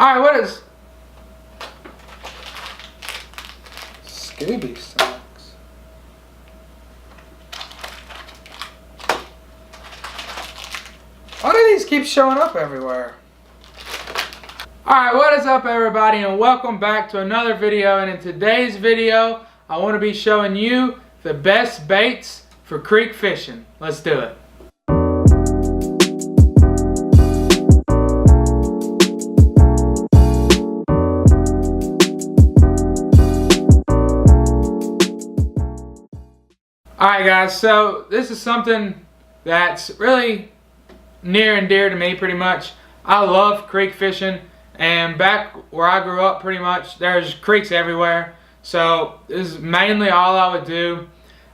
Alright, what is Scooby socks? Why do these keep showing up everywhere? Alright, what is up everybody, and welcome back to another video. And in today's video, I want to be showing you the best baits for creek fishing. Let's do it. Alright guys, so this is something that's really near and dear to me pretty much. I love creek fishing, and back where I grew up pretty much, there's creeks everywhere. So this is mainly all I would do.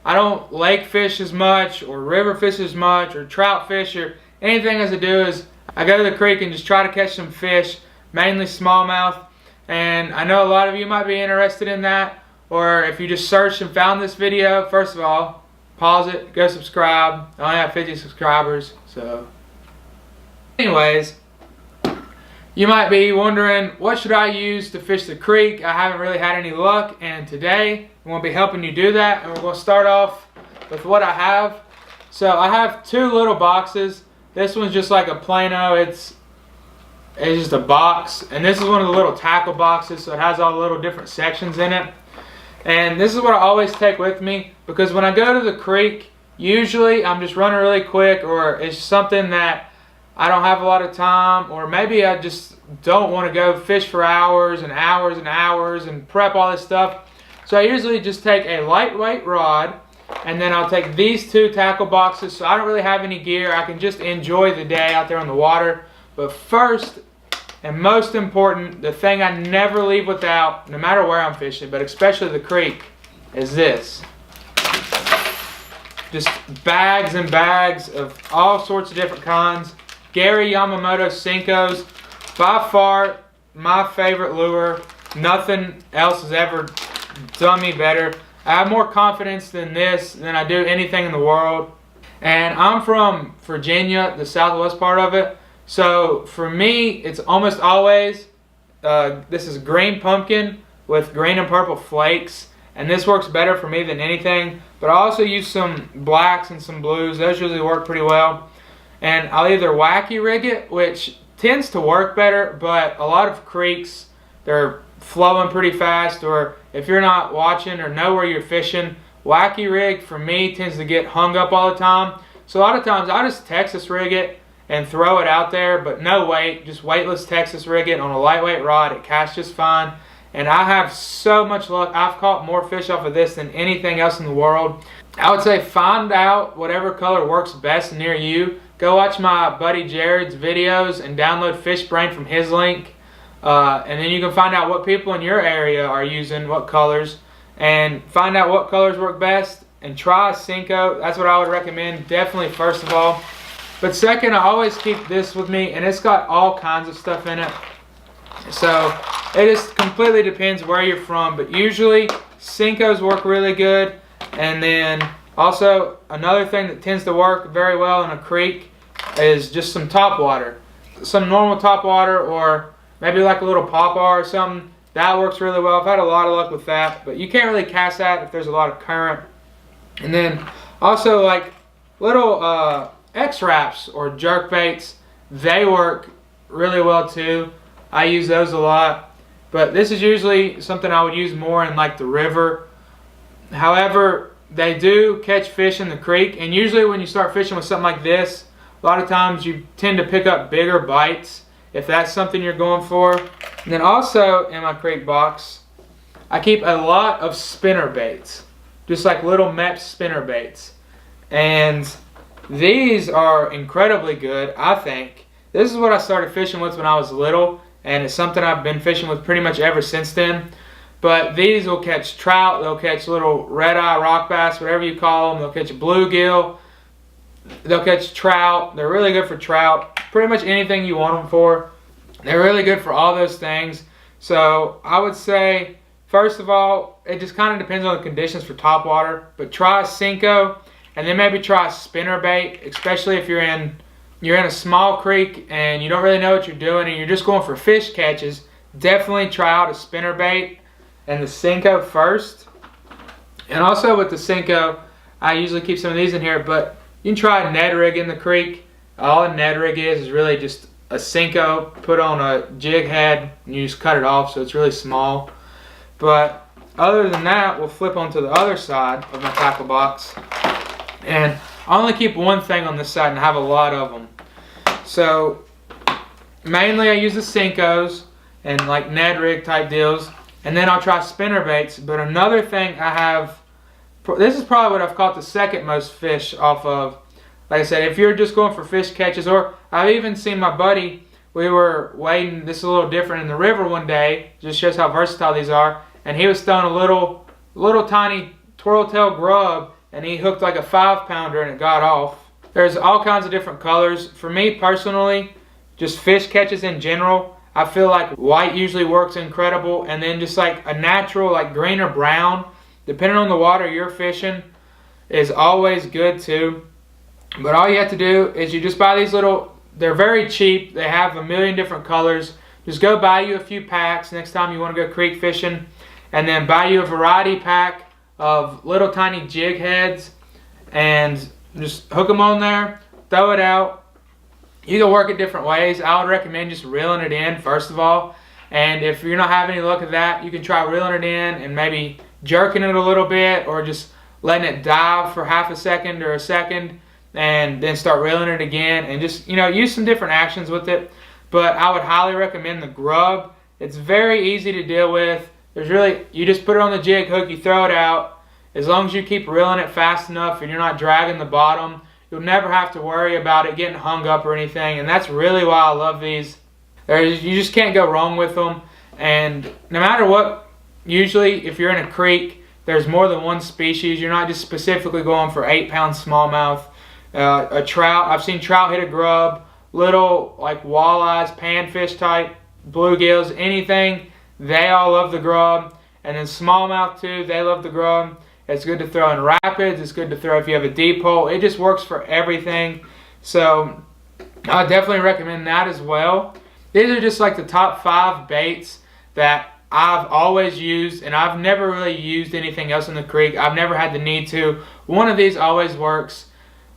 I don't lake fish as much, or river fish as much, or trout fish, or anything. As I do is I go to the creek and just try to catch some fish, mainly smallmouth. And I know a lot of you might be interested in that. Or if you just searched and found this video, first of all, pause it, go subscribe. I only have 50 subscribers, so. Anyways, you might be wondering, what should I use to fish the creek? I haven't really had any luck, and today I'm going to be helping you do that. And we're going to start off with what I have. So I have two little boxes. This one's just like a Plano. It's just a box, and this is one of the little tackle boxes, so it has all the little different sections in it. And this is what I always take with me, because when I go to the creek, usually I'm just running really quick, or it's something that I don't have a lot of time, or maybe I just don't want to go fish for hours and hours and hours and prep all this stuff. So I usually just take a lightweight rod, and then I'll take these two tackle boxes, so I don't really have any gear. I can just enjoy the day out there on the water. But first and most important, the thing I never leave without, no matter where I'm fishing, but especially the creek, is this. Just bags and bags of all sorts of different kinds. Gary Yamamoto Senkos, by far my favorite lure. Nothing else has ever done me better. I have more confidence than this than I do anything in the world. And I'm from Virginia, the southwest part of it. So for me, it's almost always, this is green pumpkin with green and purple flakes. And this works better for me than anything. But I also use some blacks and some blues. Those usually work pretty well. And I'll either wacky rig it, which tends to work better, but a lot of creeks, they're flowing pretty fast. Or if you're not watching or know where you're fishing, wacky rig for me tends to get hung up all the time. So a lot of times I just Texas rig it and throw it out there, but no weight, just weightless Texas rig it on a lightweight rod. It casts just fine, and I have so much luck. I've caught more fish off of this than anything else in the world. I would say find out whatever color works best near you. Go watch my buddy Jared's videos and download Fish Brain from his link, and then you can find out what people in your area are using, what colors, and find out what colors work best, and try a Senko. That's what I would recommend, definitely, first of all. But second, I always keep this with me, and it's got all kinds of stuff in it. So it just completely depends where you're from, but usually Senkos work really good. And then also another thing that tends to work very well in a creek is just some top water. Some normal top water, or maybe like a little pawpaw or something. That works really well. I've had a lot of luck with that, but you can't really cast that if there's a lot of current. And then also like little X-Wraps or jerk baits, they work really well too. I use those a lot, but this is usually something I would use more in like the river. However, they do catch fish in the creek, and usually when you start fishing with something like this, a lot of times you tend to pick up bigger bites if that's something you're going for. And then also in my creek box, I keep a lot of spinner baits, just like little Mepps spinner baits. And these are incredibly good, I think. This is what I started fishing with when I was little, and it's something I've been fishing with pretty much ever since then. But these will catch trout, they'll catch little red-eye rock bass, whatever you call them. They'll catch bluegill, they'll catch trout. They're really good for trout. Pretty much anything you want them for. They're really good for all those things. So I would say, first of all, it just kind of depends on the conditions for top water. But try a Senko, and then maybe try a spinner bait, especially if you're in you're in a small creek and you don't really know what you're doing and you're just going for fish catches, definitely try out a spinnerbait and the Senko first. And also with the Senko, I usually keep some of these in here, but you can try a Ned rig in the creek. All a Ned rig is really just a Senko put on a jig head and you just cut it off, so it's really small. But other than that, we'll flip onto the other side of my tackle box. And I only keep one thing on this side and I have a lot of them. So mainly I use the Senkos and like Ned rig type deals. And then I'll try spinner baits. But another thing I have, this is probably what I've caught the second most fish off of. Like I said, if you're just going for fish catches, or I've even seen my buddy, we were wading, this is a little different, in the river one day, just shows how versatile these are, and he was throwing a little tiny twirl-tail grub, and he hooked like a 5-pounder and it got off. There's all kinds of different colors. For me personally, just fish catches in general, I feel like white usually works incredible, and then just like a natural like green or brown, depending on the water you're fishing, is always good too. But all you have to do is you just buy these little, they're very cheap, they have a million different colors. Just go buy you a few packs next time you want to go creek fishing, and then buy you a variety pack of little tiny jig heads and just hook them on there, throw it out. You can work it different ways. I would recommend just reeling it in first of all, and if you're not having any luck with that, you can try reeling it in and maybe jerking it a little bit, or just letting it dive for half a second or a second and then start reeling it again, and just, you know, use some different actions with it. But I would highly recommend the grub. It's very easy to deal with. There's really, you just put it on the jig hook, you throw it out. As long as you keep reeling it fast enough and you're not dragging the bottom, you'll never have to worry about it getting hung up or anything. And that's really why I love these. You just can't go wrong with them. And no matter what, usually if you're in a creek, there's more than one species. You're not just specifically going for 8-pound smallmouth. A trout, I've seen trout hit a grub, little like walleyes, panfish type, bluegills, anything, they all love the grub. And then smallmouth too, they love the grub. It's good to throw in rapids, it's good to throw if you have a deep hole. It just works for everything. So I definitely recommend that as well. These are just like the top 5 baits that I've always used, and I've never really used anything else in the creek. I've never had the need to. One of these always works.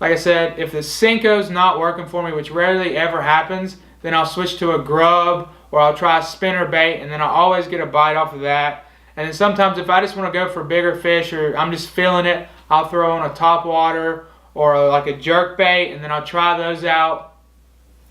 Like I said, if the Senko's not working for me, which rarely ever happens, then I'll switch to a grub, or I'll try a spinner bait, and then I'll always get a bite off of that. And then sometimes if I just want to go for bigger fish, or I'm just feeling it, I'll throw on a topwater or like a jerk bait, and then I'll try those out.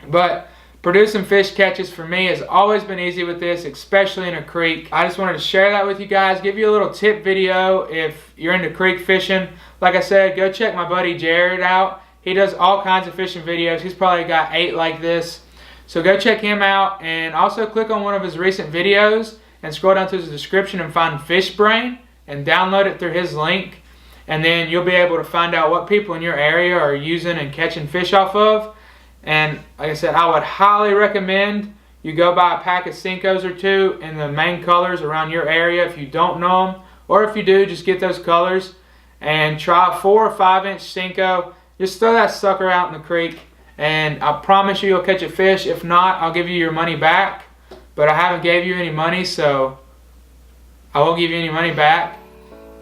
But producing fish catches for me has always been easy with this, especially in a creek. I just wanted to share that with you guys, give you a little tip video if you're into creek fishing. Like I said, go check my buddy Jared out. He does all kinds of fishing videos. He's probably got 8 like this. So go check him out, and also click on one of his recent videos and scroll down to his description and find Fish Brain and download it through his link. And then you'll be able to find out what people in your area are using and catching fish off of. And like I said, I would highly recommend you go buy a pack of Senkos or 2 in the main colors around your area if you don't know them. Or if you do, just get those colors and try a 4 or 5 inch Senko. Just throw that sucker out in the creek, and I promise you'll catch a fish. If not, I'll give you your money back. But I haven't gave you any money, so I won't give you any money back.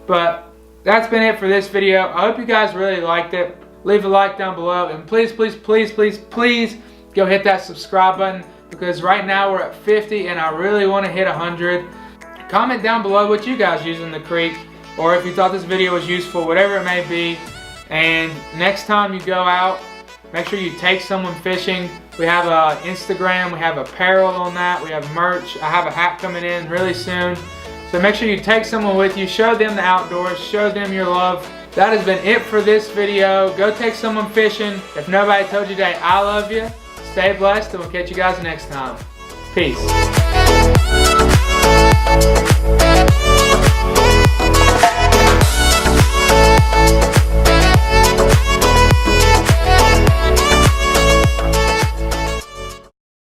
But that's been it for this video. I hope you guys really liked it. Leave a like down below, and please, please, please, please, please go hit that subscribe button, because right now we're at 50 and I really want to hit 100. Comment down below what you guys use in the creek, or if you thought this video was useful, whatever it may be. And next time you go out, make sure you take someone fishing. We have Instagram, we have apparel on that, we have merch. I have a hat coming in really soon. So make sure you take someone with you, show them the outdoors, show them your love. That has been it for this video. Go take someone fishing. If nobody told you today, I love you. Stay blessed, and we'll catch you guys next time. Peace.